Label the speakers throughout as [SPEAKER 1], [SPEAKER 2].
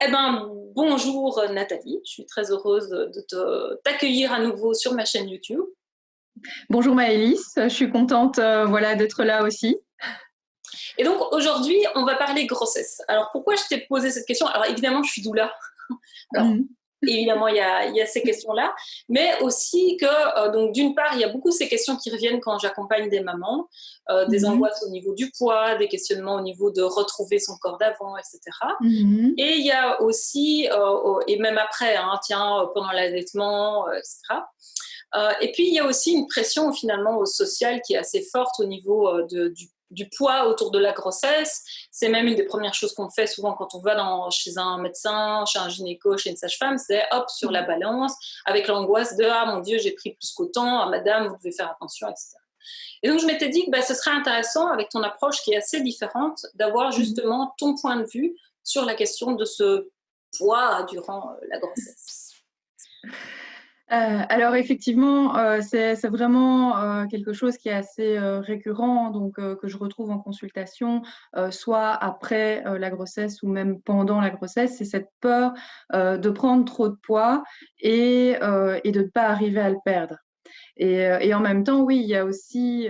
[SPEAKER 1] Eh ben, bonjour Nathalie, je suis très heureuse de t'accueillir à nouveau sur ma chaîne YouTube.
[SPEAKER 2] Bonjour Maëlys, je suis contente voilà, d'être là aussi.
[SPEAKER 1] Et donc aujourd'hui, on va parler grossesse. Alors pourquoi je t'ai posé cette question? Alors évidemment, je suis doula. Alors
[SPEAKER 2] Mhm.
[SPEAKER 1] évidemment, il y a ces questions-là, mais aussi que, donc d'une part, il y a beaucoup ces questions qui reviennent quand j'accompagne des mamans, des
[SPEAKER 2] Mhm.
[SPEAKER 1] angoisses au niveau du poids, des questionnements au niveau de retrouver son corps d'avant, etc.
[SPEAKER 2] Mhm.
[SPEAKER 1] Et il y a aussi, et même après, hein, tiens, pendant l'allaitement, etc. Et puis, il y a aussi une pression finalement sociale qui est assez forte au niveau du poids autour de la grossesse. C'est même une des premières choses qu'on fait souvent quand on va chez un médecin, chez un gynéco, chez une sage-femme, c'est hop, sur la balance, avec l'angoisse de «Ah mon Dieu, j'ai pris plus qu'autant, ah, madame, vous devez faire attention», etc. Et donc, je m'étais dit que ce serait intéressant, avec ton approche qui est assez différente, d'avoir
[SPEAKER 2] Mhm.
[SPEAKER 1] justement ton point de vue sur la question de ce poids durant la grossesse.
[SPEAKER 2] Alors effectivement, c'est vraiment quelque chose qui est assez récurrent, donc que je retrouve en consultation, soit après la grossesse ou même pendant la grossesse, c'est cette peur de prendre trop de poids et de ne pas arriver à le perdre. Et en même temps, oui, il y a aussi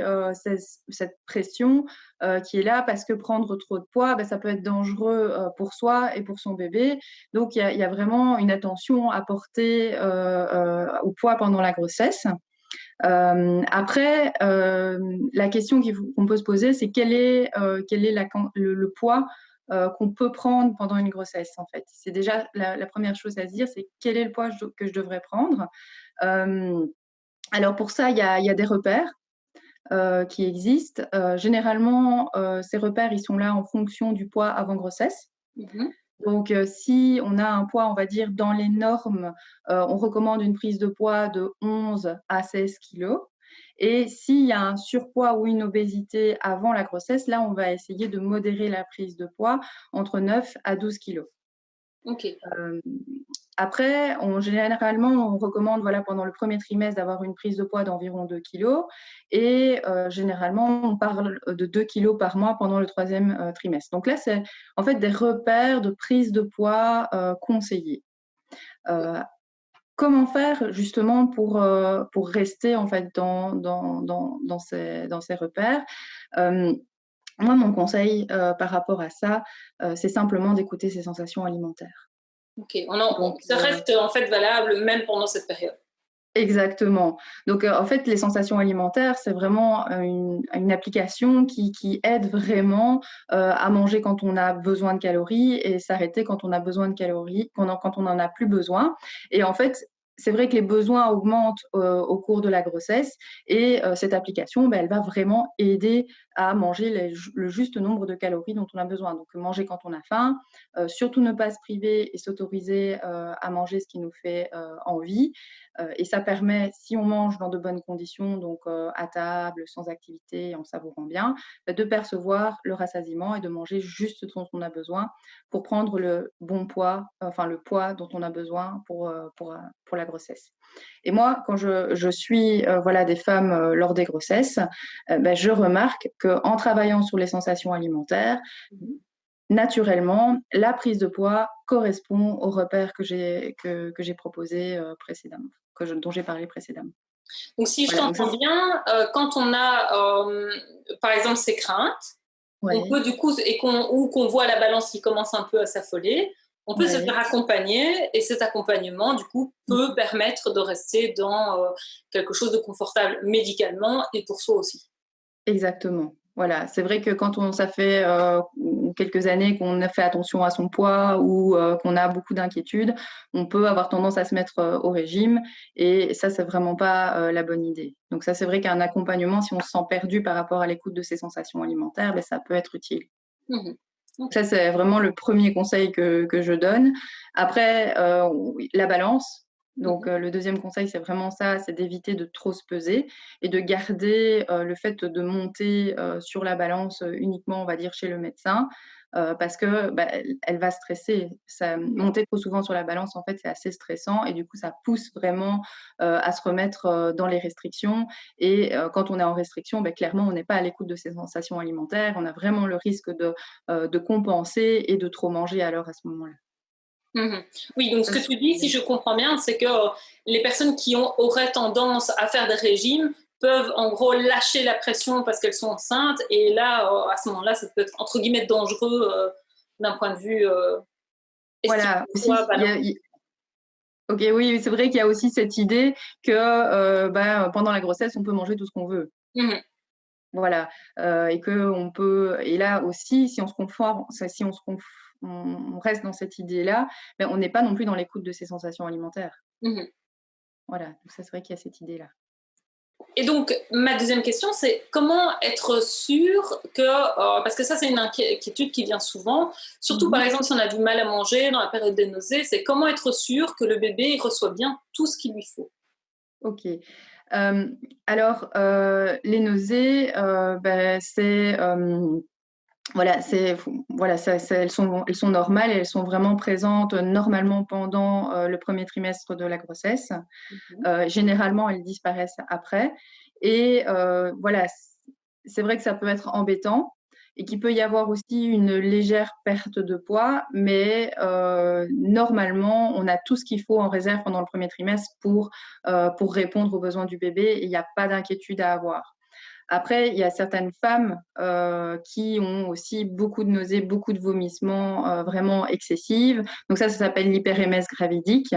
[SPEAKER 2] cette pression qui est là parce que prendre trop de poids, ça peut être dangereux pour soi et pour son bébé. Donc, il y a vraiment une attention à porter au poids pendant la grossesse. Après, la question qu'on peut se poser, c'est quel est le poids qu'on peut prendre pendant une grossesse, en fait. C'est déjà la première chose à se dire, c'est quel est le poids que je devrais prendre. Euh, alors pour ça, il y a des repères qui existent. Généralement, ces repères, ils sont là en fonction du poids avant grossesse.
[SPEAKER 1] Mhm.
[SPEAKER 2] Donc, si on a un poids, on va dire, dans les normes, on recommande une prise de poids de 11 à 16 kilos. Et s'il y a un surpoids ou une obésité avant la grossesse, là, on va essayer de modérer la prise de poids entre 9 à 12 kilos.
[SPEAKER 1] Ok.
[SPEAKER 2] Euh, Après, généralement, on recommande voilà, pendant le premier trimestre d'avoir une prise de poids d'environ 2 kilos et généralement, on parle de 2 kilos par mois pendant le troisième trimestre. Donc là, c'est en fait des repères de prise de poids conseillés. Euh, Comment faire justement pour rester en fait dans ces repères? Euh, Moi, mon conseil par rapport à ça, c'est simplement d'écouter ses sensations alimentaires.
[SPEAKER 1] Ok.
[SPEAKER 2] Donc,
[SPEAKER 1] Ça reste en fait valable même pendant cette période.
[SPEAKER 2] exactement. Donc, en fait, les sensations alimentaires, c'est vraiment une application qui aide vraiment à manger quand on a besoin de calories et s'arrêter quand on a besoin de calories, quand on n'en a plus besoin. Et en fait, c'est vrai que les besoins augmentent au cours de la grossesse et cette application, elle va vraiment aider à manger le juste nombre de calories dont on a besoin. Donc, manger quand on a faim, surtout ne pas se priver et s'autoriser à manger ce qui nous fait envie. Et ça permet, si on mange dans de bonnes conditions, donc à table, sans activité, en savourant bien, de percevoir le rassasiement et de manger juste ce dont on a besoin pour prendre le bon poids, enfin le poids dont on a besoin pour la grossesse. Et moi, quand je suis voilà, des femmes lors des grossesses, je remarque qu'en travaillant sur les sensations alimentaires,
[SPEAKER 1] Mhm.
[SPEAKER 2] naturellement, la prise de poids correspond aux repères que j'ai proposés précédemment, dont j'ai parlé précédemment.
[SPEAKER 1] Donc, si je
[SPEAKER 2] Voilà, donc ça,
[SPEAKER 1] t'entends bien, quand on a, par exemple, ces craintes, on
[SPEAKER 2] ouais,
[SPEAKER 1] peut du coup, ou qu'on voit la balance qui commence un peu à s'affoler, on peut se
[SPEAKER 2] ouais.
[SPEAKER 1] faire accompagner et cet accompagnement, du coup, peut permettre de rester dans quelque chose de confortable médicalement et pour soi aussi.
[SPEAKER 2] Exactement. Voilà, c'est vrai que ça fait quelques années qu'on a fait attention à son poids ou qu'on a beaucoup d'inquiétudes, on peut avoir tendance à se mettre au régime et ça, c'est vraiment pas la bonne idée. Donc ça, c'est vrai qu'un accompagnement, si on se sent perdu par rapport à l'écoute de ses sensations alimentaires, ça peut être utile.
[SPEAKER 1] Mhm. Ok.
[SPEAKER 2] Ça, c'est vraiment le premier conseil que je donne. Après, oui, la balance. Donc,
[SPEAKER 1] Mhm.
[SPEAKER 2] le deuxième conseil, c'est vraiment ça, c'est d'éviter de trop se peser et de garder le fait de monter sur la balance uniquement, on va dire, chez le médecin, parce que elle va stresser. Monter trop souvent sur la balance, en fait, c'est assez stressant et du coup, ça pousse vraiment à se remettre dans les restrictions. Et quand on est en restriction, clairement, on n'est pas à l'écoute de ses sensations alimentaires. On a vraiment le risque de compenser et de trop manger alors à ce moment-là.
[SPEAKER 1] Mhm. Oui, donc ce que tu dis, si je comprends bien, c'est que les personnes qui auraient tendance à faire des régimes peuvent en gros lâcher la pression parce qu'elles sont enceintes et là, à ce moment-là, ça peut être entre guillemets dangereux d'un point de vue estime
[SPEAKER 2] Voilà,
[SPEAKER 1] de soi,
[SPEAKER 2] aussi,
[SPEAKER 1] balance.
[SPEAKER 2] ok, oui, c'est vrai qu'il y a aussi cette idée que pendant la grossesse, on peut manger tout ce qu'on veut.
[SPEAKER 1] Mhm.
[SPEAKER 2] Voilà, et que on peut, et là aussi, si on se conforme, si on se on reste dans cette idée-là, ben, on n'est pas non plus dans l'écoute de ses sensations alimentaires.
[SPEAKER 1] Mhm.
[SPEAKER 2] Voilà, donc ça, c'est vrai qu'il y a cette idée-là.
[SPEAKER 1] Et donc, ma deuxième question, c'est comment être sûr que, parce que ça, c'est une inquiétude qui vient souvent, surtout par
[SPEAKER 2] Mhm.
[SPEAKER 1] exemple si on a du mal à manger dans la période des nausées, c'est comment être sûr que le bébé il reçoit bien tout ce qu'il lui faut.
[SPEAKER 2] Ok. Alors, les nausées, ben, c'est voilà, elles sont normales et elles sont vraiment présentes normalement pendant le premier trimestre de la grossesse.
[SPEAKER 1] Mhm.
[SPEAKER 2] Généralement, elles disparaissent après. Et voilà, c'est vrai que ça peut être embêtant et qu'il peut y avoir aussi une légère perte de poids, mais normalement, on a tout ce qu'il faut en réserve pendant le premier trimestre pour répondre aux besoins du bébé et il n'y a pas d'inquiétude à avoir. Après, il y a certaines femmes qui ont aussi beaucoup de nausées, beaucoup de vomissements vraiment excessives. Donc ça s'appelle l'hyperémèse gravidique.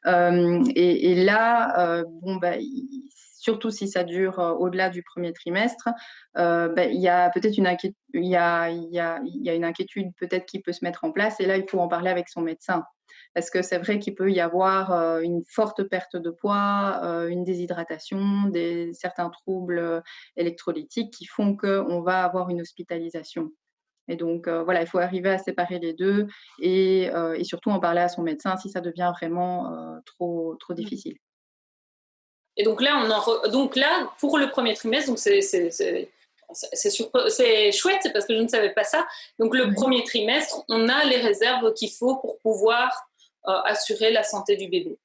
[SPEAKER 2] Et là, bon, bah, surtout si ça dure au-delà du premier trimestre, bah, il y a peut-être il y a une inquiétude peut-être qui peut se mettre en place. Et là, il faut en parler avec son médecin. Parce que c'est vrai qu'il peut y avoir une forte perte de poids, une déshydratation, certains troubles électrolytiques qui font qu'on va avoir une hospitalisation. Et donc, voilà, il faut arriver à séparer les deux et surtout en parler à son médecin si ça devient vraiment trop difficile.
[SPEAKER 1] Et donc là, donc là, pour le premier trimestre, donc c'est chouette parce que je ne savais pas ça. Donc le
[SPEAKER 2] Oui.
[SPEAKER 1] premier trimestre, on a les réserves qu'il faut pour pouvoir assurer la santé du bébé.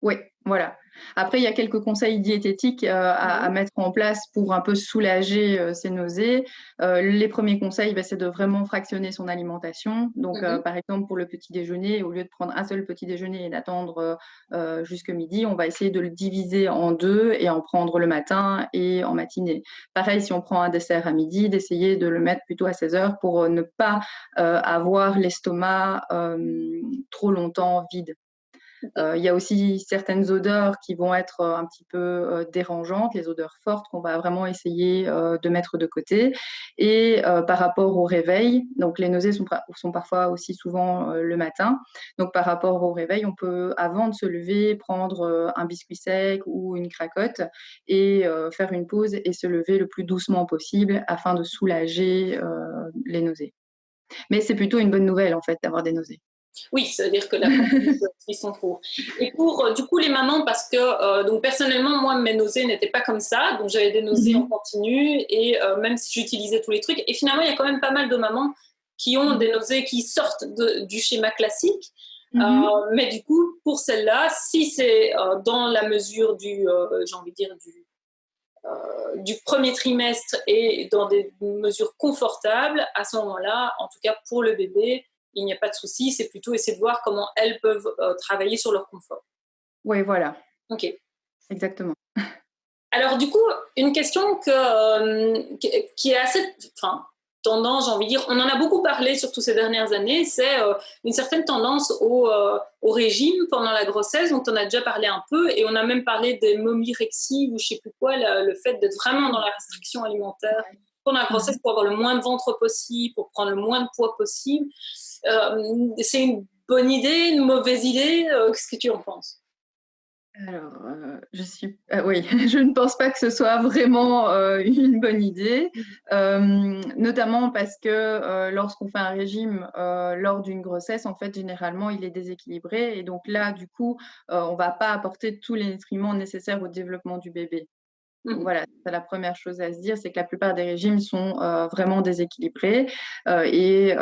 [SPEAKER 2] Oui, voilà. Après, il y a quelques conseils diététiques à
[SPEAKER 1] Mhm.
[SPEAKER 2] mettre en place pour un peu soulager ces nausées. Les premiers conseils, bah, c'est de vraiment fractionner son alimentation. Donc,
[SPEAKER 1] Mhm.
[SPEAKER 2] par exemple, pour le petit déjeuner, au lieu de prendre un seul petit déjeuner et d'attendre jusque midi, on va essayer de le diviser en deux et en prendre le matin et en matinée. Pareil, si on prend un dessert à midi, d'essayer de le mettre plutôt à 16 heures pour ne pas avoir l'estomac trop longtemps vide. Il y a aussi certaines odeurs qui vont être un petit peu dérangeantes, les odeurs fortes qu'on va vraiment essayer de mettre de côté. Et par rapport au réveil, donc les nausées sont parfois aussi souvent le matin. Donc par rapport au réveil, on peut, avant de se lever, prendre un biscuit sec ou une cracotte et faire une pause et se lever le plus doucement possible afin de soulager les nausées. Mais c'est plutôt une bonne nouvelle en fait d'avoir des nausées.
[SPEAKER 1] Oui, ça veut dire que la conduite suit son cours. Et pour du coup les mamans, parce que donc personnellement moi mes nausées n'étaient pas comme ça, donc j'avais des nausées en
[SPEAKER 2] Mhm.
[SPEAKER 1] continu et même si j'utilisais tous les trucs, et finalement il y a quand même pas mal de mamans qui ont des nausées qui sortent du schéma classique.
[SPEAKER 2] Mhm.
[SPEAKER 1] Mais du coup pour celles-là, si c'est dans la mesure j'ai envie de dire du premier trimestre et dans des mesures confortables, à ce moment-là, en tout cas pour le bébé, il n'y a pas de souci. C'est plutôt essayer de voir comment elles peuvent travailler sur leur confort.
[SPEAKER 2] Oui, voilà,
[SPEAKER 1] Ok.
[SPEAKER 2] exactement.
[SPEAKER 1] Alors du coup, une question qui est assez, enfin, tendance, j'ai envie de dire, on en a beaucoup parlé surtout ces dernières années, c'est une certaine tendance au régime pendant la grossesse, dont on a déjà parlé un peu, et on a même parlé des momirexie ou je sais plus quoi, le fait d'être vraiment dans la restriction alimentaire pendant la grossesse
[SPEAKER 2] Mhm.
[SPEAKER 1] pour avoir le moins de ventre possible, pour prendre le moins de poids possible. C'est une bonne idée, une mauvaise idée, qu'est-ce que tu en penses?
[SPEAKER 2] Alors, oui, je ne pense pas que ce soit vraiment une bonne idée, notamment parce que lorsqu'on fait un régime lors d'une grossesse, en fait, généralement, il est déséquilibré et donc là, du coup, on ne va pas apporter tous les nutriments nécessaires au développement du bébé. Donc
[SPEAKER 1] Mhm.
[SPEAKER 2] voilà, c'est la première chose à se dire, c'est que la plupart des régimes sont vraiment déséquilibrés et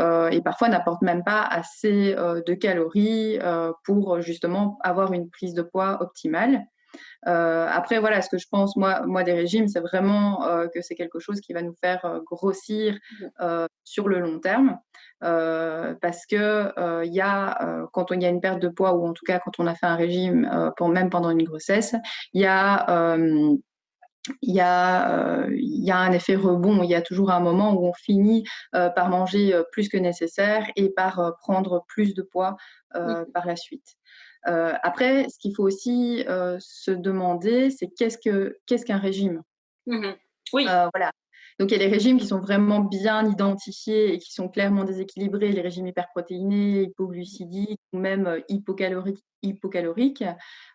[SPEAKER 2] parfois n'apportent même pas assez de calories pour justement avoir une prise de poids optimale. Après, voilà, ce que je pense, moi des régimes, c'est vraiment que c'est quelque chose qui va nous faire grossir sur le long terme. parce que quand il y a une perte de poids ou en tout cas quand on a fait un régime même pendant une grossesse, il y a un effet rebond. Il y a toujours un moment où on finit par manger plus que nécessaire et par prendre plus de poids par la suite. Après, ce qu'il faut aussi se demander, c'est qu'est-ce qu'un régime?
[SPEAKER 1] Oui.
[SPEAKER 2] Voilà. Donc, il y a les régimes qui sont vraiment bien identifiés et qui sont clairement déséquilibrés, les régimes hyperprotéinés, hypoglucidiques ou même hypocaloriques.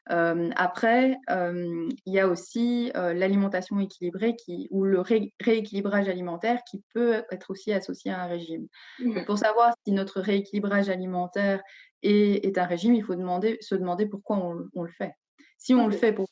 [SPEAKER 2] Après, il y a aussi l'alimentation équilibrée ou le rééquilibrage alimentaire qui peut être aussi associé à un régime. Donc, pour savoir si notre rééquilibrage alimentaire est un régime, il faut se demander pourquoi on le fait. Si on le fait pour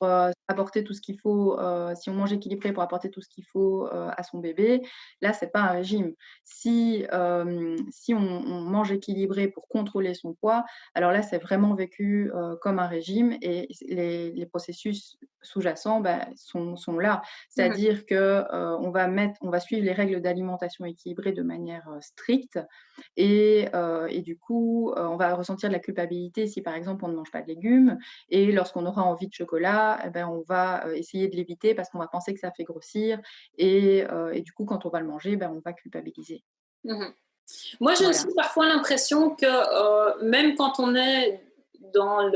[SPEAKER 2] apporter tout ce qu'il faut, si on mange équilibré pour apporter tout ce qu'il faut à son bébé, là, c'est pas un régime. Si on mange équilibré pour contrôler son poids, alors là, c'est vraiment vécu comme un régime et les processus sous-jacents sont là. C'est-à-dire que on va suivre les règles d'alimentation équilibrée de manière stricte et du coup, on va ressentir de la culpabilité si, par exemple, on ne mange pas de légumes et lorsqu'on aura envie de chocolat, eh ben, on va essayer de l'éviter parce qu'on va penser que ça fait grossir et du coup, quand on va le manger, ben, on va culpabiliser.
[SPEAKER 1] Moi, j'ai
[SPEAKER 2] Voilà.
[SPEAKER 1] aussi parfois l'impression que même quand on est dans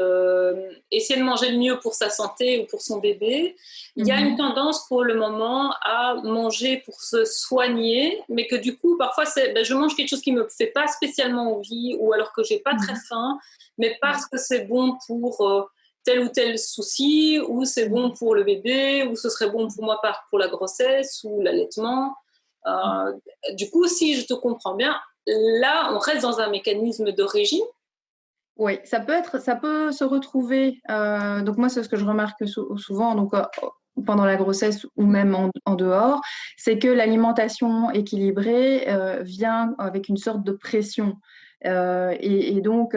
[SPEAKER 1] essayer de manger le mieux pour sa santé ou pour son bébé, il y a une tendance pour le moment à manger pour se soigner, mais que du coup, parfois, je mange quelque chose qui me fait pas spécialement envie ou alors que j'ai pas très faim, mais parce que c'est bon pour tel ou tel souci, ou c'est bon pour le bébé, ou ce serait bon pour moi pour la grossesse ou l'allaitement. Du coup, si je te comprends bien, là, on reste dans un mécanisme de régime.
[SPEAKER 2] Oui, ça peut se retrouver. Donc moi, c'est ce que je remarque souvent. Donc pendant la grossesse ou même en dehors, c'est que l'alimentation équilibrée vient avec une sorte de pression. Et donc,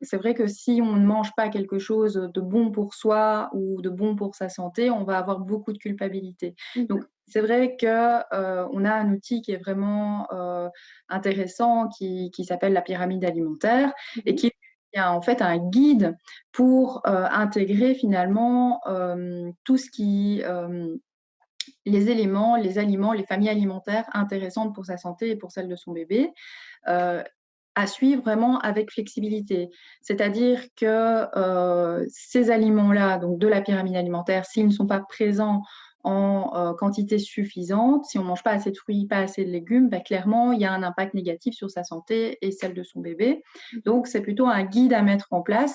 [SPEAKER 2] c'est vrai que si on ne mange pas quelque chose de bon pour soi ou de bon pour sa santé, on va avoir beaucoup de culpabilité. Donc, c'est vrai que on a un outil qui est vraiment intéressant qui s'appelle la pyramide alimentaire et qui en fait un guide pour intégrer finalement tout ce qui les éléments, les aliments, les familles alimentaires intéressantes pour sa santé et pour celle de son bébé, à suivre vraiment avec flexibilité. C'est-à-dire que ces aliments-là, donc de la pyramide alimentaire, s'ils ne sont pas présents en quantité suffisante, si on ne mange pas assez de fruits, pas assez de légumes, clairement, il y a un impact négatif sur sa santé et celle de son bébé. Donc, c'est plutôt un guide à mettre en place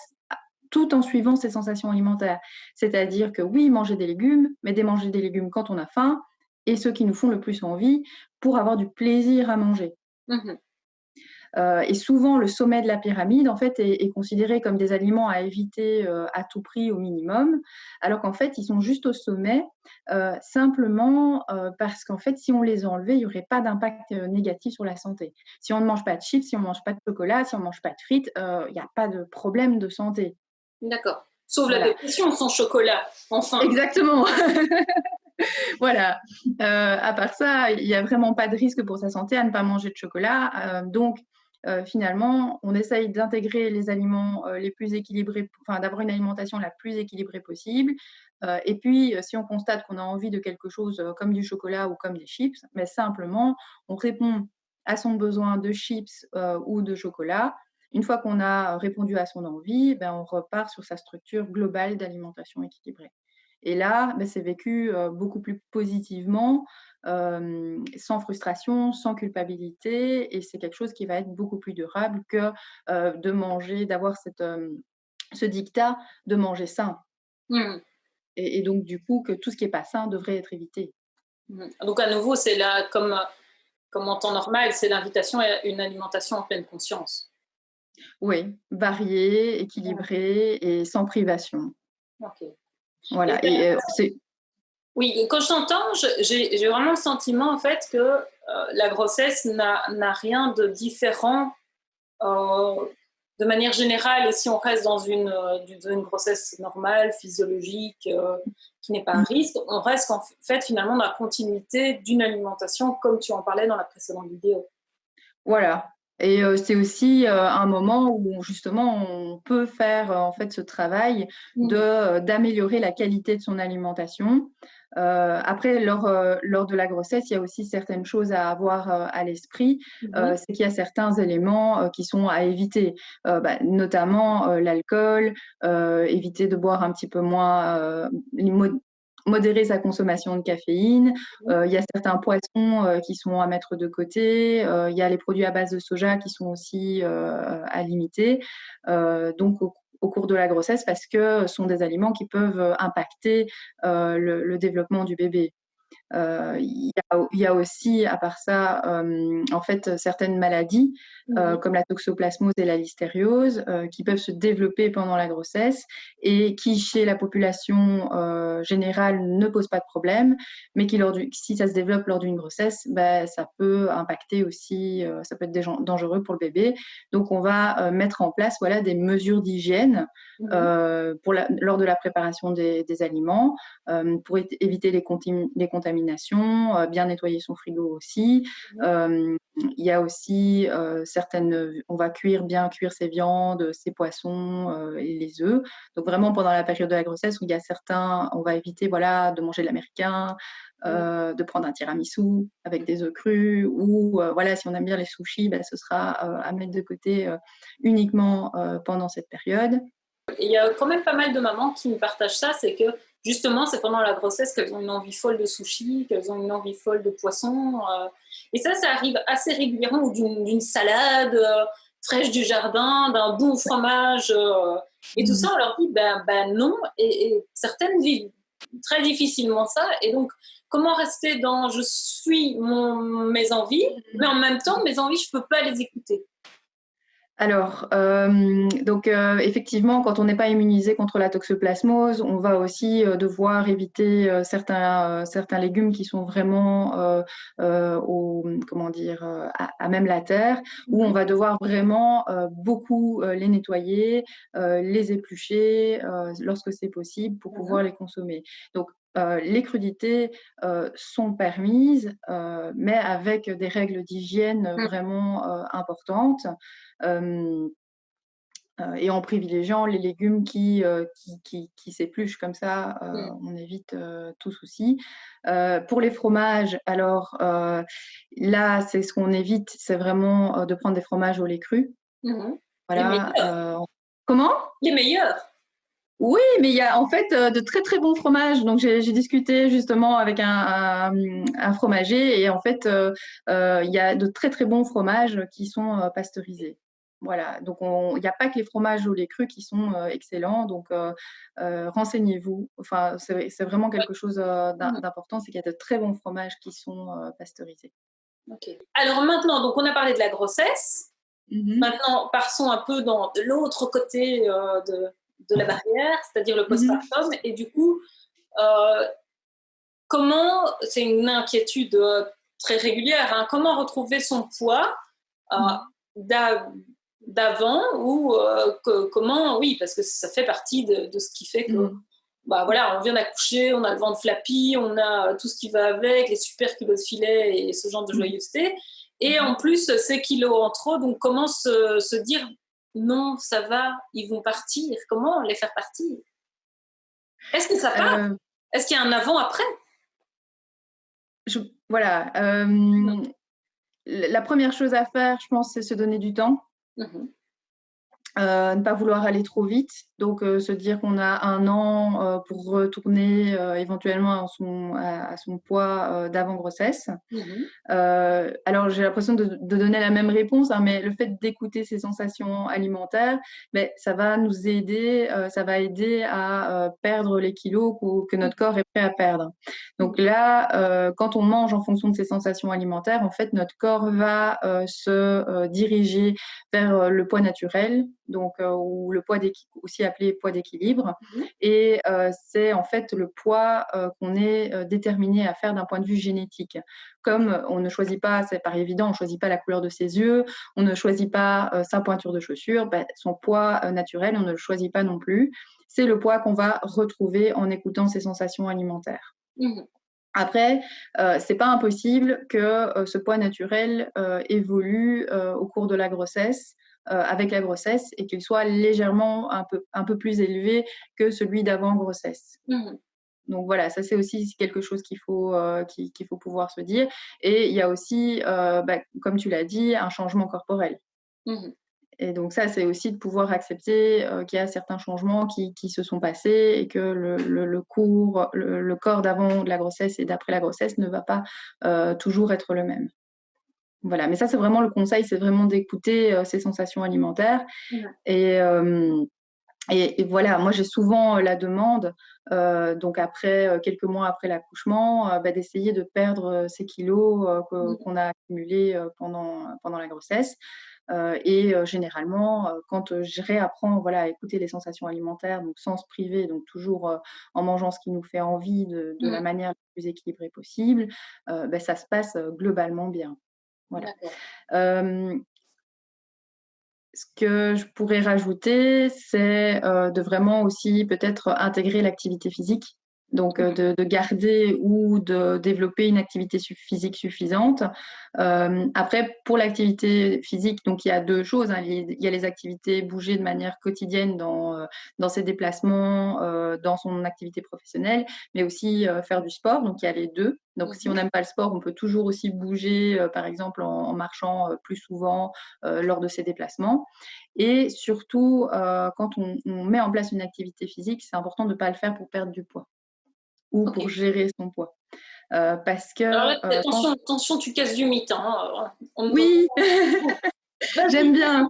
[SPEAKER 2] tout en suivant ses sensations alimentaires. C'est-à-dire que oui, manger des légumes, mais manger des légumes quand on a faim et ceux qui nous font le plus envie pour avoir du plaisir à manger. Et souvent, le sommet de la pyramide, en fait, est considéré comme des aliments à éviter à tout prix au minimum, alors qu'en fait, ils sont juste au sommet, simplement parce qu'en fait, si on les enlevait, il n'y aurait pas d'impact négatif sur la santé. Si on ne mange pas de chips, si on ne mange pas de chocolat, si on ne mange pas de frites, il n'y a pas de problème de santé.
[SPEAKER 1] D'accord. Sauf la
[SPEAKER 2] Voilà.
[SPEAKER 1] dépression sans chocolat, enfin.
[SPEAKER 2] Exactement. Voilà. À part ça, il n'y a vraiment pas de risque pour sa santé à ne pas manger de chocolat. Donc, finalement, on essaye d'intégrer les aliments les plus équilibrés, enfin d'avoir une alimentation la plus équilibrée possible. Et puis, si on constate qu'on a envie de quelque chose comme du chocolat ou comme des chips, mais simplement, on répond à son besoin de chips ou de chocolat. Une fois qu'on a répondu à son envie, on repart sur sa structure globale d'alimentation équilibrée. Et là, c'est vécu beaucoup plus positivement, sans frustration, sans culpabilité, et c'est quelque chose qui va être beaucoup plus durable que de manger, d'avoir ce dictat de manger sain. Et donc, du coup, que tout ce qui n'est pas sain devrait être évité.
[SPEAKER 1] Donc, à nouveau, c'est là, comme en temps normal, c'est l'invitation à une alimentation en pleine conscience.
[SPEAKER 2] Oui, varié, équilibré et sans privation.
[SPEAKER 1] Ok.
[SPEAKER 2] Voilà.
[SPEAKER 1] Oui, quand je t'entends, j'ai vraiment le sentiment en fait que la grossesse n'a rien de différent de manière générale, et si on reste dans une grossesse normale, physiologique, qui n'est pas un risque, on reste en fait finalement dans la continuité d'une alimentation comme tu en parlais dans la précédente vidéo.
[SPEAKER 2] Voilà. Et c'est aussi un moment où justement on peut faire en fait ce travail d'améliorer la qualité de son alimentation. Après, lors de la grossesse, il y a aussi certaines choses à avoir à l'esprit. C'est qu'il y a certains éléments qui sont à éviter, notamment l'alcool, éviter de boire un petit peu moins, modérer sa consommation de caféine. Il y a certains poissons qui sont à mettre de côté. Il y a les produits à base de soja qui sont aussi à limiter. Donc, au cours de la grossesse, parce que ce sont des aliments qui peuvent impacter le développement du bébé. Il y a aussi, à part ça, en fait, certaines maladies comme la toxoplasmose et la listériose qui peuvent se développer pendant la grossesse et qui, chez la population générale, ne posent pas de problème, mais qui, si ça se développe lors d'une grossesse, ça peut impacter aussi, ça peut être dangereux pour le bébé. Donc, on va mettre en place voilà, des mesures d'hygiène lors de la préparation des aliments pour éviter les contaminations, bien nettoyer son frigo aussi. Il y a aussi on va bien cuire ses viandes, ses poissons et les œufs. Donc vraiment pendant la période de la grossesse où il y a on va éviter voilà, de manger de l'américain, de prendre un tiramisu avec des œufs crus ou voilà, si on aime bien les sushis, ce sera à mettre de côté uniquement pendant cette période.
[SPEAKER 1] Il y a quand même pas mal de mamans qui me partagent ça, c'est que justement, c'est pendant la grossesse qu'elles ont une envie folle de sushi, qu'elles ont une envie folle de poisson. Et ça arrive assez régulièrement, ou d'une salade fraîche du jardin, d'un bon fromage. Et tout ça, on leur dit, ben non. Et certaines vivent très difficilement ça. Et donc, comment rester dans je suis mes envies, mais en même temps, mes envies, je ne peux pas les écouter.
[SPEAKER 2] Alors, effectivement, quand on n'est pas immunisé contre la toxoplasmose, on va aussi devoir éviter certains légumes qui sont vraiment comment dire, à même la terre, où on va devoir vraiment beaucoup les nettoyer, les éplucher lorsque c'est possible pour pouvoir les consommer. Donc, les crudités sont permises, mais avec des règles d'hygiène vraiment importantes. Et en privilégiant les légumes qui s'épluchent comme ça, on évite tout souci. Pour les fromages, alors là, c'est ce qu'on évite, c'est vraiment de prendre des fromages au lait cru. Voilà. Comment ?
[SPEAKER 1] Les meilleurs.
[SPEAKER 2] Oui, mais il y a en fait de très très bons fromages. Donc j'ai discuté justement avec un fromager et en fait il y a de très très bons fromages qui sont pasteurisés. Voilà, donc il n'y a pas que les fromages au lait cru qui sont excellents. Donc renseignez-vous. Enfin, c'est vraiment quelque chose d'important, c'est qu'il y a de très bons fromages qui sont pasteurisés.
[SPEAKER 1] Okay. Alors maintenant, donc on a parlé de la grossesse. Maintenant, passons un peu dans l'autre côté de la barrière, c'est-à-dire le postpartum. Et du coup, c'est une inquiétude très régulière, hein, comment retrouver son poids d'avant ou comment, oui, parce que ça fait partie de ce qui fait que voilà, on vient d'accoucher, on a le ventre flappy, on a tout ce qui va avec, les super kilos de filet et ce genre de joyeuseté. Et en plus, ces kilos en trop, donc comment se dire non, ça va, ils vont partir. Comment les faire partir? Est-ce que ça part? Est-ce qu'il y a un avant-après?
[SPEAKER 2] Voilà. La première chose à faire, je pense, c'est se donner du temps. Ne pas vouloir aller trop vite, donc se dire qu'on a 1 an pour retourner éventuellement à son poids d'avant grossesse. Alors j'ai l'impression de donner la même réponse, hein, mais le fait d'écouter ses sensations alimentaires, ça va nous aider, ça va aider à perdre les kilos que notre corps est prêt à perdre. Donc là, quand on mange en fonction de ses sensations alimentaires, en fait notre corps va se diriger vers le poids naturel, donc ou le poids aussi appelé poids d'équilibre, et c'est en fait le poids qu'on est déterminé à faire d'un point de vue génétique. Comme on ne choisit pas, c'est par évident, on ne choisit pas la couleur de ses yeux, on ne choisit pas sa pointure de chaussure, son poids naturel, on ne le choisit pas non plus. C'est le poids qu'on va retrouver en écoutant ses sensations alimentaires. Après, c'est pas impossible que ce poids naturel évolue au cours de la grossesse, avec la grossesse, et qu'il soit légèrement un peu plus élevé que celui d'avant grossesse.
[SPEAKER 1] Mmh.
[SPEAKER 2] Donc voilà, ça c'est aussi quelque chose qu'il faut pouvoir se dire. Et il y a aussi, comme tu l'as dit, un changement corporel.
[SPEAKER 1] Mmh.
[SPEAKER 2] Et donc ça, c'est aussi de pouvoir accepter qu'il y a certains changements qui se sont passés, et que le corps d'avant la grossesse et d'après la grossesse ne va pas toujours être le même. Voilà, mais ça, c'est vraiment le conseil, c'est vraiment d'écouter ses sensations alimentaires.
[SPEAKER 1] Mmh.
[SPEAKER 2] Et voilà, moi j'ai souvent la demande, donc après quelques mois après l'accouchement, d'essayer de perdre ces kilos qu'on a accumulés pendant la grossesse. Généralement, quand je réapprends, voilà, à écouter les sensations alimentaires, donc sans se priver, donc toujours en mangeant ce qui nous fait envie de la
[SPEAKER 1] Mmh.
[SPEAKER 2] manière la plus équilibrée possible, ça se passe globalement bien. Voilà.
[SPEAKER 1] D'accord.
[SPEAKER 2] Ce que je pourrais rajouter, c'est de vraiment aussi peut-être intégrer l'activité physique. Donc, de garder ou de développer une activité physique suffisante. Après, pour l'activité physique, donc il y a deux choses, hein. Il y a les activités, bouger de manière quotidienne dans ses déplacements, dans son activité professionnelle, mais aussi faire du sport. Donc, il y a les deux. Donc, si on n'aime pas le sport, on peut toujours aussi bouger, par exemple en marchant plus souvent lors de ses déplacements. Et surtout, quand on met en place une activité physique, c'est important de ne pas le faire pour perdre du poids ou pour
[SPEAKER 1] OK.
[SPEAKER 2] gérer son poids. Parce
[SPEAKER 1] Alors là,
[SPEAKER 2] que quand...
[SPEAKER 1] attention, attention, tu casses du mythe, hein, on ne
[SPEAKER 2] Oui,
[SPEAKER 1] vas-y.
[SPEAKER 2] j'aime bien.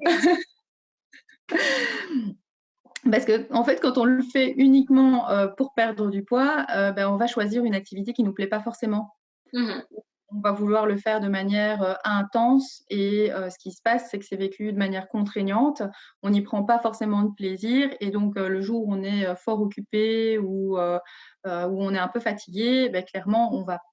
[SPEAKER 2] Parce que en fait, quand on le fait uniquement pour perdre du poids, on va choisir une activité qui ne nous plaît pas forcément.
[SPEAKER 1] Mmh.
[SPEAKER 2] On va vouloir le faire de manière intense, et ce qui se passe, c'est que c'est vécu de manière contraignante. On n'y prend pas forcément de plaisir, et donc le jour où on est fort occupé, ou où on est un peu fatigué, clairement, on va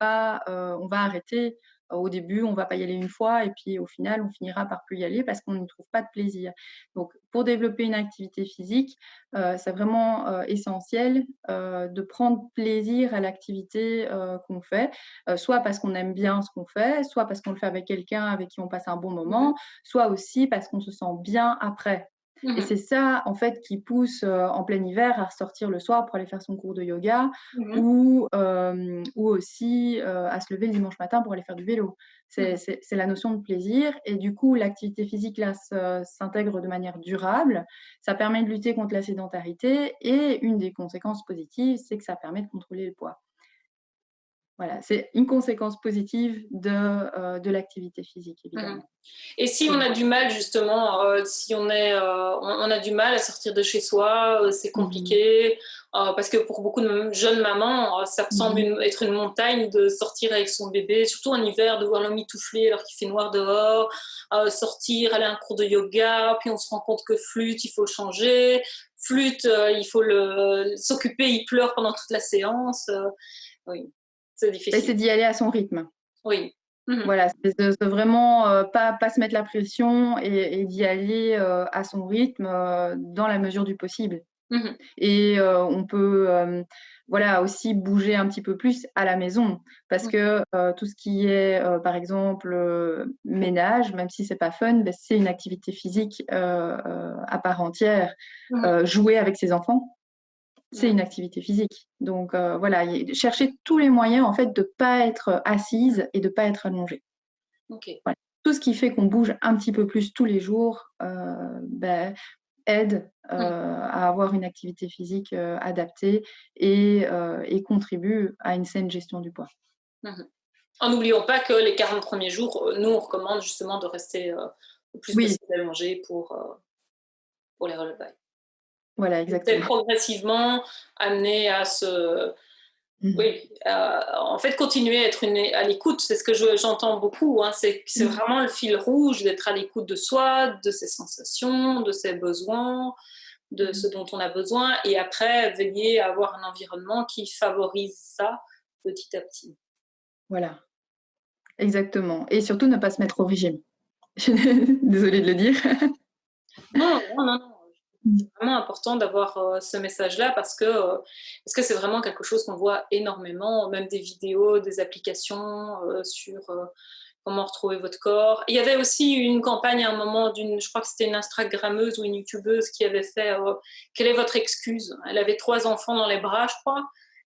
[SPEAKER 2] arrêter. Au début, on va pas y aller une fois, et puis au final, on finira par plus y aller parce qu'on n'y trouve pas de plaisir. Donc, pour développer une activité physique, c'est vraiment essentiel de prendre plaisir à l'activité qu'on fait. Soit parce qu'on aime bien ce qu'on fait, soit parce qu'on le fait avec quelqu'un avec qui on passe un bon
[SPEAKER 1] Mmh.
[SPEAKER 2] moment, soit aussi parce qu'on se sent bien après. Et
[SPEAKER 1] Mmh.
[SPEAKER 2] c'est ça, en fait, qui pousse en plein hiver à ressortir le soir pour aller faire son cours de yoga,
[SPEAKER 1] Mmh.
[SPEAKER 2] ou aussi à se lever le dimanche matin pour aller faire du vélo.
[SPEAKER 1] Mmh.
[SPEAKER 2] C'est la notion de plaisir. Et du coup, l'activité physique, là, s'intègre de manière durable. Ça permet de lutter contre la sédentarité, et une des conséquences positives, c'est que ça permet de contrôler le poids. Voilà, c'est une conséquence positive de l'activité physique,
[SPEAKER 1] Mmh.
[SPEAKER 2] évidemment.
[SPEAKER 1] Et si on
[SPEAKER 2] Et
[SPEAKER 1] a du mal justement, si on a du mal à sortir de chez soi, c'est
[SPEAKER 2] mmh
[SPEAKER 1] compliqué, parce que pour beaucoup de jeunes mamans, ça me semble
[SPEAKER 2] mh.
[SPEAKER 1] être une montagne de sortir avec son bébé, surtout en hiver, de voir le mitoufler alors qu'il fait noir dehors, sortir, aller à un cours de yoga, puis on se rend compte que flûte, il faut le changer, flûte, il faut s'occuper, il pleure pendant toute la séance, oui, c'est
[SPEAKER 2] Et
[SPEAKER 1] difficile.
[SPEAKER 2] c'est d'y aller à son rythme.
[SPEAKER 1] Oui. Mmh.
[SPEAKER 2] Voilà, c'est de vraiment, pas se mettre la pression, et d'y aller à son rythme, dans la mesure du possible.
[SPEAKER 1] Mmh.
[SPEAKER 2] Et on peut, voilà, aussi bouger un petit peu plus à la maison, parce
[SPEAKER 1] Mmh.
[SPEAKER 2] que tout ce qui est, par exemple, ménage, même si c'est pas fun, c'est une activité physique à part entière.
[SPEAKER 1] Mmh.
[SPEAKER 2] Jouer avec ses enfants, c'est
[SPEAKER 1] Mmh.
[SPEAKER 2] une activité physique. Donc voilà, chercher tous les moyens, en fait, de pas être assise et de pas être allongée.
[SPEAKER 1] OK.
[SPEAKER 2] Voilà. Tout ce qui fait qu'on bouge un petit peu plus tous les jours, aide
[SPEAKER 1] Mmh.
[SPEAKER 2] à avoir une activité physique adaptée, et contribue à une saine gestion du poids.
[SPEAKER 1] Mmh. En n'oubliant pas que les 40 premiers jours, nous, on recommande justement de rester le plus
[SPEAKER 2] Oui,
[SPEAKER 1] possible allongé pour les relever.
[SPEAKER 2] voilà,
[SPEAKER 1] Et c'est
[SPEAKER 2] exactement.
[SPEAKER 1] progressivement amené à se.
[SPEAKER 2] Mmh.
[SPEAKER 1] Oui, en fait, continuer à être à l'écoute, c'est ce que j'entends beaucoup. Hein, c'est
[SPEAKER 2] Mmh.
[SPEAKER 1] vraiment le fil rouge d'être à l'écoute de soi, de ses sensations, de ses besoins, de ce
[SPEAKER 2] Mmh.
[SPEAKER 1] dont on a besoin, et après, veiller à avoir un environnement qui favorise ça petit à petit.
[SPEAKER 2] Voilà, exactement, et surtout ne pas se mettre au régime. Désolée de le dire.
[SPEAKER 1] Non, non, non, non. C'est vraiment important d'avoir ce message-là parce que c'est vraiment quelque chose qu'on voit énormément, même des vidéos, des applications sur comment retrouver votre corps. Il y avait aussi une campagne à un moment je crois que c'était une Instagrammeuse ou une YouTubeuse qui avait fait quelle est votre excuse? Elle avait 3 enfants dans les bras, je crois,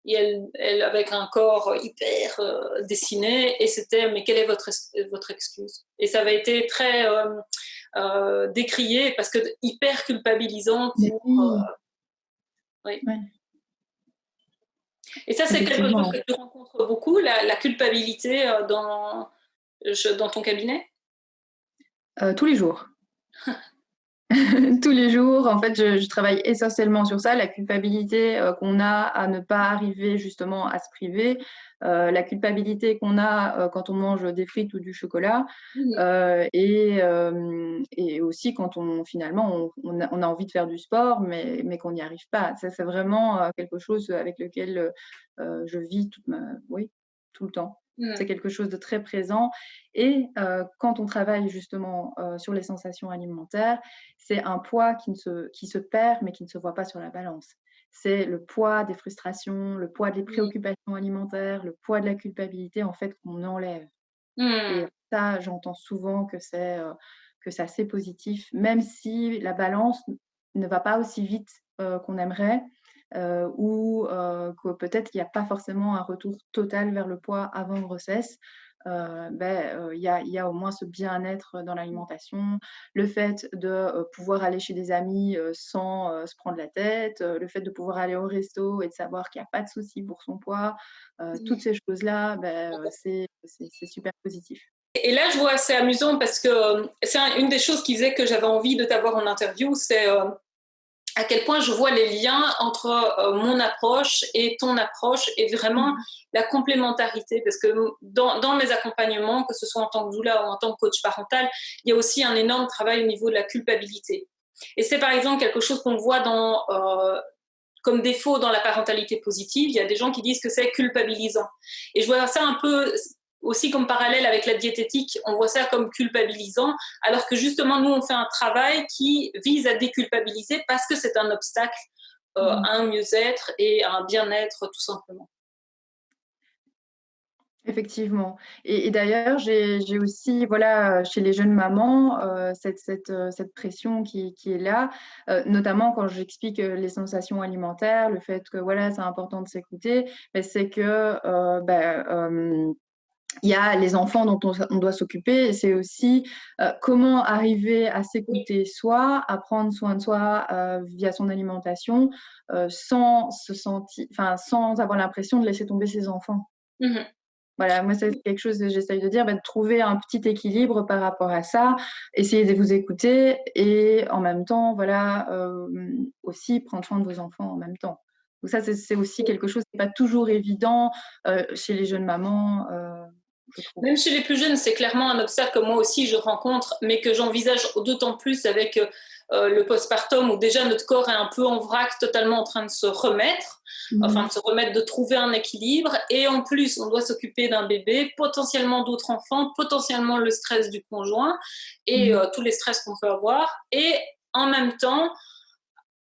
[SPEAKER 1] et elle avec un corps hyper dessiné, et c'était mais quelle est votre excuse? Et ça avait été très décrié parce que hyper culpabilisant pour.
[SPEAKER 2] Oui,
[SPEAKER 1] Oui.
[SPEAKER 2] ouais,
[SPEAKER 1] Et ça, c'est quelque chose
[SPEAKER 2] effectivement.
[SPEAKER 1] que tu rencontres beaucoup, la culpabilité dans ton cabinet?
[SPEAKER 2] Tous les jours. Tous les jours, en fait, je travaille essentiellement sur ça, la culpabilité qu'on a à ne pas arriver justement à se priver, la culpabilité qu'on a quand on mange des frites ou du chocolat,
[SPEAKER 1] Mmh.
[SPEAKER 2] et aussi quand finalement on a envie de faire du sport, mais qu'on n'y arrive pas. Ça, c'est vraiment quelque chose avec lequel je vis oui, tout le temps. C'est
[SPEAKER 1] Mmh.
[SPEAKER 2] quelque chose de très présent. Et quand on travaille justement sur les sensations alimentaires, c'est un poids qui se perd, mais qui ne se voit pas sur la balance. C'est le poids des frustrations, le poids des
[SPEAKER 1] Mmh.
[SPEAKER 2] préoccupations alimentaires, le poids de la culpabilité, en fait, qu'on enlève. Et
[SPEAKER 1] Mmh.
[SPEAKER 2] ça, j'entends souvent que c'est assez positif, même si la balance ne va pas aussi vite qu'on aimerait, ou que peut-être qu'il n'y a pas forcément un retour total vers le poids avant grossesse. Il y a au moins ce bien-être dans l'alimentation, le fait de pouvoir aller chez des amis sans se prendre la tête, le fait de pouvoir aller au resto et de savoir qu'il n'y a pas de souci pour son poids, toutes ces choses-là, c'est super positif.
[SPEAKER 1] Et là, je vois, c'est amusant parce que c'est une des choses qui faisait que j'avais envie de t'avoir en interview, c'est à quel point je vois les liens entre mon approche et ton approche et vraiment
[SPEAKER 2] Mmh.
[SPEAKER 1] la complémentarité. Parce que dans mes accompagnements, que ce soit en tant que doula ou en tant que coach parental, il y a aussi un énorme travail au niveau de la culpabilité. Et c'est par exemple quelque chose qu'on voit comme défaut dans la parentalité positive. Il y a des gens qui disent que c'est culpabilisant. Et je vois ça un peu aussi comme parallèle avec la diététique, on voit ça comme culpabilisant, alors que justement, nous, on fait un travail qui vise à déculpabiliser parce que c'est un obstacle
[SPEAKER 2] Mmh.
[SPEAKER 1] à un mieux-être et à un bien-être, tout simplement.
[SPEAKER 2] Effectivement. Et d'ailleurs, j'ai aussi, voilà, chez les jeunes mamans, cette pression qui est là, notamment quand j'explique, les sensations alimentaires, le fait que, voilà, c'est important de s'écouter, mais c'est que, il y a les enfants dont on doit s'occuper, et c'est aussi, comment arriver à
[SPEAKER 1] Oui.
[SPEAKER 2] s'écouter soi, à prendre soin de soi, via son alimentation, sans se sentir, enfin, sans avoir l'impression de laisser tomber ses enfants.
[SPEAKER 1] Mhm.
[SPEAKER 2] Voilà, moi, c'est quelque chose que j'essaye de dire, de trouver un petit équilibre par rapport à ça, essayer de vous écouter et en même temps, voilà, aussi prendre soin de vos enfants en même temps. Donc ça, c'est aussi quelque chose qui n'est pas toujours évident, chez les jeunes mamans, je trouve.
[SPEAKER 1] Même chez les plus jeunes, c'est clairement un obstacle que moi aussi je rencontre, mais que j'envisage d'autant plus avec le postpartum où déjà notre corps est un peu en vrac, totalement en train de se remettre, enfin
[SPEAKER 2] Mmh.
[SPEAKER 1] de se remettre, de trouver un équilibre. Et en plus, on doit s'occuper d'un bébé, potentiellement d'autres enfants, potentiellement le stress du conjoint et
[SPEAKER 2] Mmh.
[SPEAKER 1] tous les stress qu'on peut avoir. Et en même temps,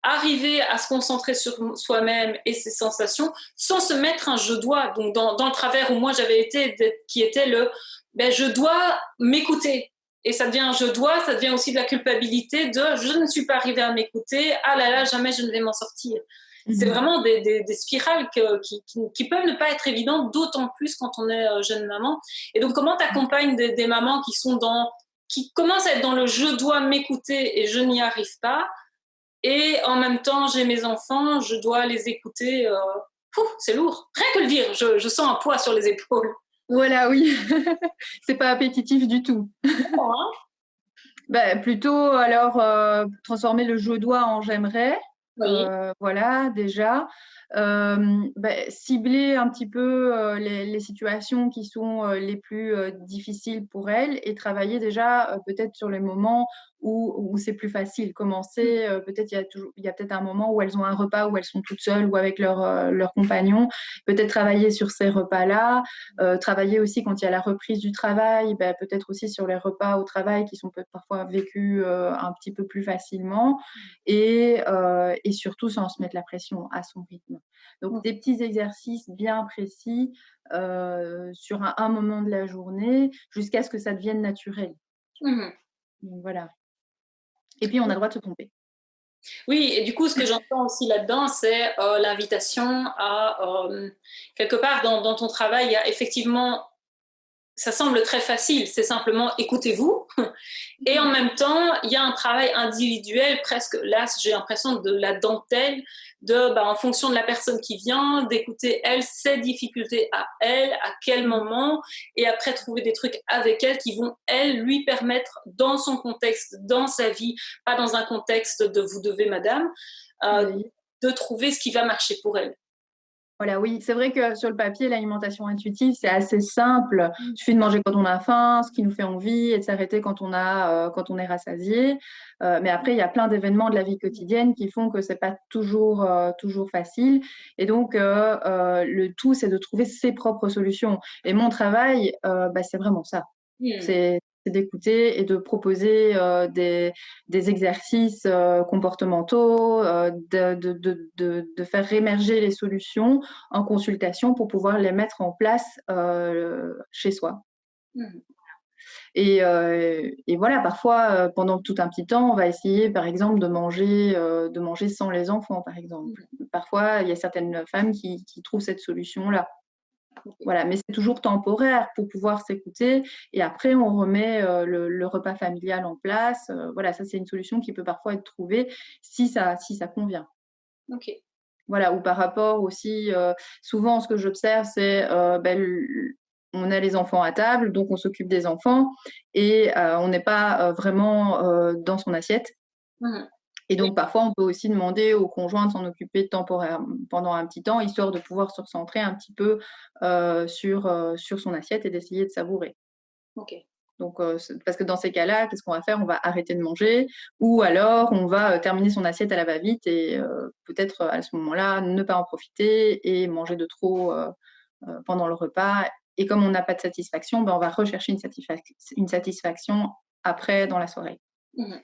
[SPEAKER 1] arriver à se concentrer sur soi-même et ses sensations sans se mettre un je dois. Donc, dans le travers où moi j'avais été, qui était je dois m'écouter. Et ça devient un je dois, ça devient aussi de la culpabilité de je ne suis pas arrivée à m'écouter, ah là là, jamais je ne vais m'en sortir. C'est
[SPEAKER 2] Mmh.
[SPEAKER 1] vraiment des spirales qui peuvent ne pas être évidentes, d'autant plus quand on est jeune maman. Et donc, comment tu accompagnes des mamans qui commencent à être dans le je dois m'écouter et je n'y arrive pas, et en même temps, j'ai mes enfants, je dois les écouter. C'est lourd. Rien que le dire, je sens un poids sur les épaules.
[SPEAKER 2] Voilà, oui, c'est pas appétitif du tout.
[SPEAKER 1] Non, hein.
[SPEAKER 2] Plutôt alors, transformer le «je dois» en «j'aimerais».
[SPEAKER 1] Oui.
[SPEAKER 2] Voilà, déjà. Cibler un petit peu, les situations qui sont, les plus, difficiles pour elle, et travailler déjà, peut-être sur les moments où c'est plus facile. Commencer, peut-être il y a peut-être un moment où elles ont un repas où elles sont toutes seules ou avec leur compagnon. Peut-être travailler sur ces repas-là, travailler aussi quand il y a la reprise du travail, peut-être aussi sur les repas au travail qui sont parfois vécus un petit peu plus facilement et surtout sans se mettre la pression à son rythme. Donc des petits exercices bien précis sur un moment de la journée jusqu'à ce que ça devienne naturel.
[SPEAKER 1] Mhm.
[SPEAKER 2] Donc, voilà. Et puis, on a le droit de se tromper.
[SPEAKER 1] Oui, et du coup, ce que j'entends aussi là-dedans, c'est l'invitation à, quelque part, dans ton travail, il y a effectivement, ça semble très facile, c'est simplement écoutez-vous. Et en même temps, il y a un travail individuel, presque là, j'ai l'impression de la dentelle, en fonction de la personne qui vient, d'écouter elle, ses difficultés à elle, à quel moment, et après trouver des trucs avec elle qui vont, elle, lui permettre dans son contexte, dans sa vie, pas dans un contexte de vous devez, madame,
[SPEAKER 2] Oui.
[SPEAKER 1] de trouver ce qui va marcher pour elle.
[SPEAKER 2] Voilà, oui, c'est vrai que sur le papier, l'alimentation intuitive, c'est assez simple. Il suffit de manger quand on a faim, ce qui nous fait envie, et de s'arrêter quand quand on est rassasié. Mais après, il y a plein d'événements de la vie quotidienne qui font que c'est pas toujours facile. Et donc, le tout, c'est de trouver ses propres solutions. Et mon travail, c'est vraiment ça. C'est d'écouter et de proposer des exercices comportementaux, de faire émerger les solutions en consultation pour pouvoir les mettre en place chez soi.
[SPEAKER 1] Mm.
[SPEAKER 2] Et voilà, parfois, pendant tout un petit temps, on va essayer, par exemple, de manger sans les enfants, par exemple. Parfois, il y a certaines femmes qui trouvent cette solution-là. Voilà, mais c'est toujours temporaire pour pouvoir s'écouter et après on remet le repas familial en place. Voilà, ça c'est une solution qui peut parfois être trouvée si ça convient.
[SPEAKER 1] Ok.
[SPEAKER 2] Voilà, ou par rapport aussi, souvent ce que j'observe c'est on a les enfants à table, donc on s'occupe des enfants et on n'est pas vraiment dans son assiette.
[SPEAKER 1] Mm.
[SPEAKER 2] Et donc, parfois, on peut aussi demander au conjoint de s'en occuper temporairement pendant un petit temps, histoire de pouvoir se recentrer un petit peu sur son assiette et d'essayer de savourer.
[SPEAKER 1] Ok.
[SPEAKER 2] Donc, parce que dans ces cas-là, qu'est-ce qu'on va faire? On va arrêter de manger ou alors on va terminer son assiette à la va-vite et peut-être à ce moment-là, ne pas en profiter et manger de trop pendant le repas. Et comme on n'a pas de satisfaction, on va rechercher une satisfaction après dans la soirée.
[SPEAKER 1] Mm.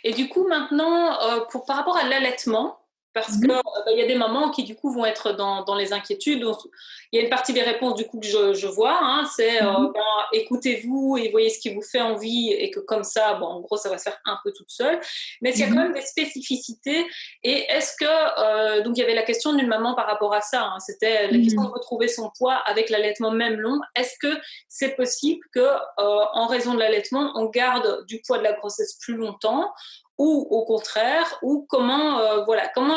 [SPEAKER 1] Et du coup, maintenant, par rapport à l'allaitement, parce que il y a des mamans qui du coup vont être dans les inquiétudes. Donc, il y a une partie des réponses du coup que je vois, hein, c'est
[SPEAKER 2] Mhm.
[SPEAKER 1] écoutez-vous et voyez ce qui vous fait envie et que comme ça, en gros, ça va se faire un peu toute seule. Mais il y a quand
[SPEAKER 2] Mhm.
[SPEAKER 1] même des spécificités. Et est-ce que donc il y avait la question d'une maman par rapport à ça, hein, c'était la question de
[SPEAKER 2] Mhm.
[SPEAKER 1] retrouver son poids avec l'allaitement même long. Est-ce que c'est possible que en raison de l'allaitement, on garde du poids de la grossesse plus longtemps? Ou au contraire, ou comment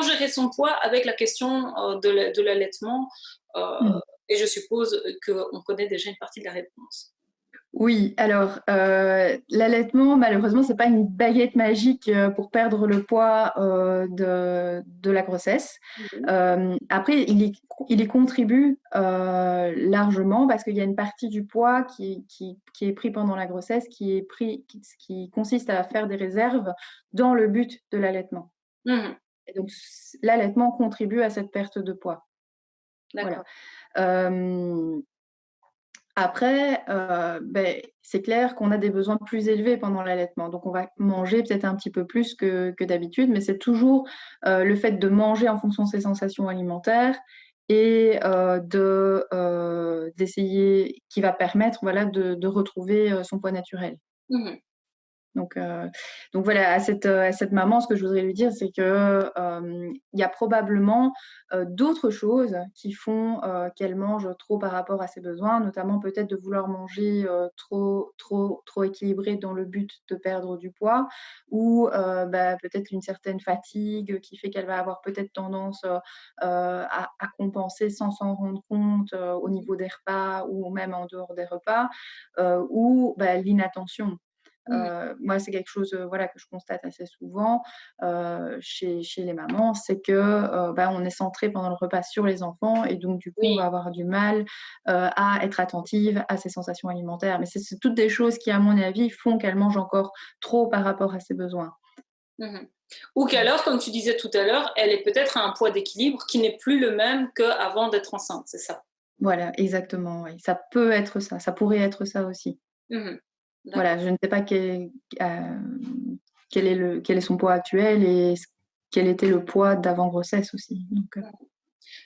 [SPEAKER 1] gérer son poids avec la question de l'allaitement.
[SPEAKER 2] Mhm.
[SPEAKER 1] Et je suppose qu'on connaît déjà une partie de la réponse.
[SPEAKER 2] Oui, alors l'allaitement, malheureusement, c'est pas une baguette magique pour perdre le poids de la grossesse.
[SPEAKER 1] Mhm.
[SPEAKER 2] Après, il y contribue largement parce qu'il y a une partie du poids qui est pris pendant la grossesse, qui consiste à faire des réserves dans le but de l'allaitement.
[SPEAKER 1] Mhm.
[SPEAKER 2] Et donc, l'allaitement contribue à cette perte de poids. Voilà.
[SPEAKER 1] D'accord.
[SPEAKER 2] Euh, Après, c'est clair qu'on a des besoins plus élevés pendant l'allaitement. Donc, on va manger peut-être un petit peu plus que d'habitude, mais c'est toujours le fait de manger en fonction de ses sensations alimentaires et d'essayer, qui va permettre de retrouver son poids naturel.
[SPEAKER 1] Mhm.
[SPEAKER 2] Donc, donc voilà, à cette maman, ce que je voudrais lui dire, c'est que il y a probablement d'autres choses qui font qu'elle mange trop par rapport à ses besoins, notamment peut-être de vouloir manger trop équilibré dans le but de perdre du poids, ou peut-être une certaine fatigue qui fait qu'elle va avoir peut-être tendance à compenser sans s'en rendre compte au niveau des repas ou même en dehors des repas, ou l'inattention. Moi, c'est quelque chose voilà, que je constate assez souvent chez les mamans, c'est que on est centré pendant le repas sur les enfants et donc du coup, on
[SPEAKER 1] Oui.
[SPEAKER 2] va avoir du mal à être attentive à ses sensations alimentaires. Mais c'est toutes des choses qui, à mon avis, font qu'elle mange encore trop par rapport à ses besoins.
[SPEAKER 1] Mhm. Ou qu'alors, comme tu disais tout à l'heure, elle est peut-être à un poids d'équilibre qui n'est plus le même qu'avant d'être enceinte, c'est ça?
[SPEAKER 2] Voilà, exactement, oui. Ça peut être ça, ça pourrait être ça aussi.
[SPEAKER 1] Mhm.
[SPEAKER 2] Voilà,
[SPEAKER 1] D'accord.
[SPEAKER 2] je ne sais pas quel est son poids actuel et quel était le poids d'avant grossesse aussi.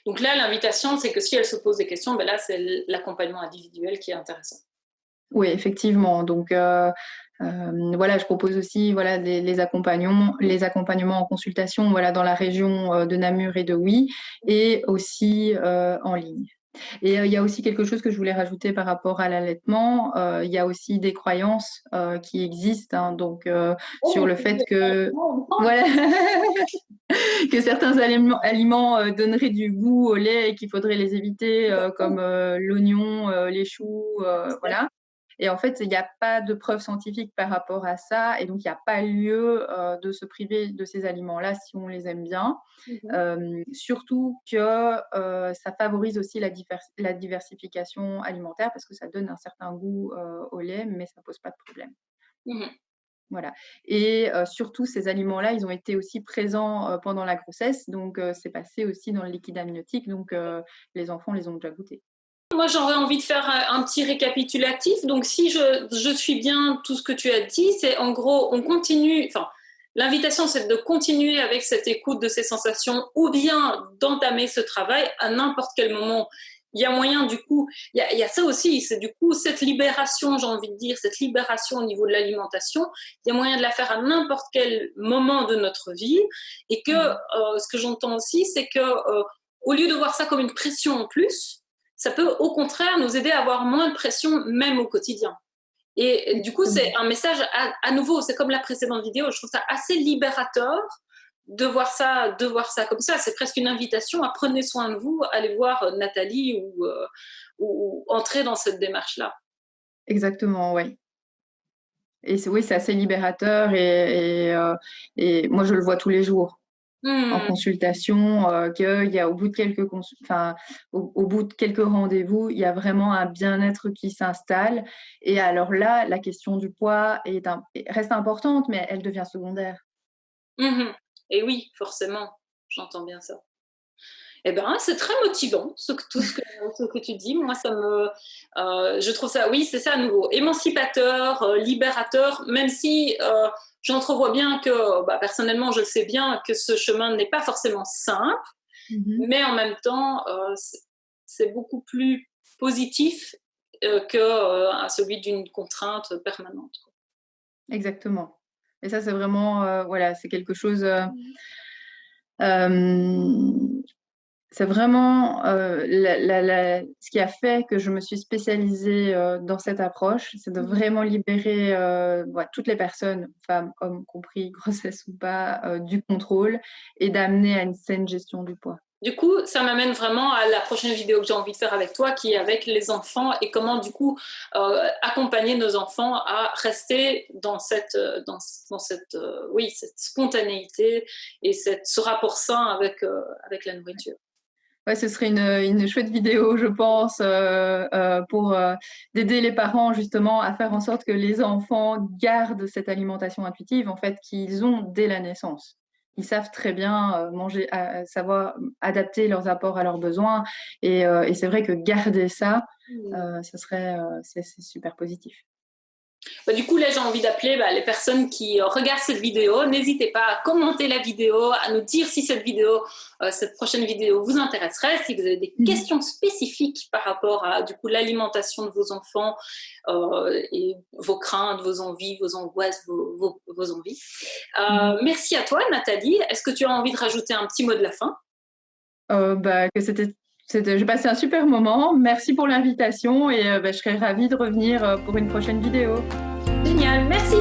[SPEAKER 1] Donc là, l'invitation, c'est que si elle se pose des questions, là, c'est l'accompagnement individuel qui est intéressant.
[SPEAKER 2] Oui, effectivement. Donc, voilà, je propose aussi voilà, les accompagnements en consultation voilà, dans la région de Namur et de Huy et aussi en ligne. Et il y a aussi quelque chose que je voulais rajouter par rapport à l'allaitement. Il y a aussi des croyances qui existent, hein, donc sur le fait que voilà, que certains aliments donneraient du goût au lait et qu'il faudrait les éviter, comme l'oignon, les choux, voilà. Et en fait, il n'y a pas de preuves scientifiques par rapport à ça, et donc il n'y a pas lieu de se priver de ces aliments-là si on les aime bien. Surtout que ça favorise aussi la diversification alimentaire parce que ça donne un certain goût au lait, mais ça pose pas de problème.
[SPEAKER 1] Mhm.
[SPEAKER 2] Voilà. Et surtout, ces aliments-là, ils ont été aussi présents pendant la grossesse, donc c'est passé aussi dans le liquide amniotique, donc les enfants les ont déjà goûtés.
[SPEAKER 1] Moi, j'aurais envie de faire un petit récapitulatif. Donc, si je suis bien tout ce que tu as dit, c'est en gros, on continue, enfin, l'invitation, c'est de continuer avec cette écoute de ces sensations ou bien d'entamer ce travail à n'importe quel moment. Il y a moyen, du coup, il y a ça aussi, c'est du coup cette libération, j'ai envie de dire, cette libération au niveau de l'alimentation, il y a moyen de la faire à n'importe quel moment de notre vie. Et que ce que j'entends aussi, c'est que au lieu de voir ça comme une pression en plus, ça peut au contraire nous aider à avoir moins de pression même au quotidien. Et du coup, c'est un message à nouveau, c'est comme la précédente vidéo, je trouve ça assez libérateur de voir ça comme ça. C'est presque une invitation à prenez soin de vous, allez voir Nathalie ou entrer dans cette démarche-là.
[SPEAKER 2] Exactement, oui. Et oui, c'est assez libérateur et moi, je le vois tous les jours en consultation, qu'il y a au bout de au bout de quelques rendez-vous, il y a vraiment un bien-être qui s'installe. Et alors là, la question du poids reste importante, mais elle devient secondaire.
[SPEAKER 1] Et oui, forcément, j'entends bien ça. Eh ben, c'est très motivant, tout ce que tu dis. Moi, je trouve ça, oui, c'est ça à nouveau, émancipateur, libérateur, même si j'entrevois bien que, personnellement, je sais bien que ce chemin n'est pas forcément simple, mais en même temps, c'est beaucoup plus positif que celui d'une contrainte permanente.
[SPEAKER 2] Exactement. Et ça, c'est vraiment, voilà, c'est quelque chose. Euh, C'est vraiment ce qui a fait que je me suis spécialisée dans cette approche, c'est de vraiment libérer toutes les personnes, femmes, hommes compris, grossesse ou pas, du contrôle et d'amener à une saine gestion du poids.
[SPEAKER 1] Du coup, ça m'amène vraiment à la prochaine vidéo que j'ai envie de faire avec toi, qui est avec les enfants et comment, du coup, accompagner nos enfants à rester dans cette spontanéité et ce rapport sain avec la nourriture.
[SPEAKER 2] Ouais, ce serait une chouette vidéo, je pense, pour d'aider les parents justement à faire en sorte que les enfants gardent cette alimentation intuitive, en fait, qu'ils ont dès la naissance. Ils savent très bien manger, savoir adapter leurs apports à leurs besoins, et c'est vrai que garder ça, c'est super positif.
[SPEAKER 1] Du coup, là, j'ai envie d'appeler les personnes qui regardent cette vidéo. N'hésitez pas à commenter la vidéo, à nous dire si cette prochaine vidéo vous intéresserait, si vous avez des questions spécifiques par rapport à du coup l'alimentation de vos enfants et vos craintes, vos envies, vos angoisses, vos envies. Merci à toi, Nathalie. Est-ce que tu as envie de rajouter un petit mot de la fin?
[SPEAKER 2] J'ai passé un super moment. Merci pour l'invitation et je serais ravie de revenir pour une prochaine vidéo.
[SPEAKER 1] Génial, merci.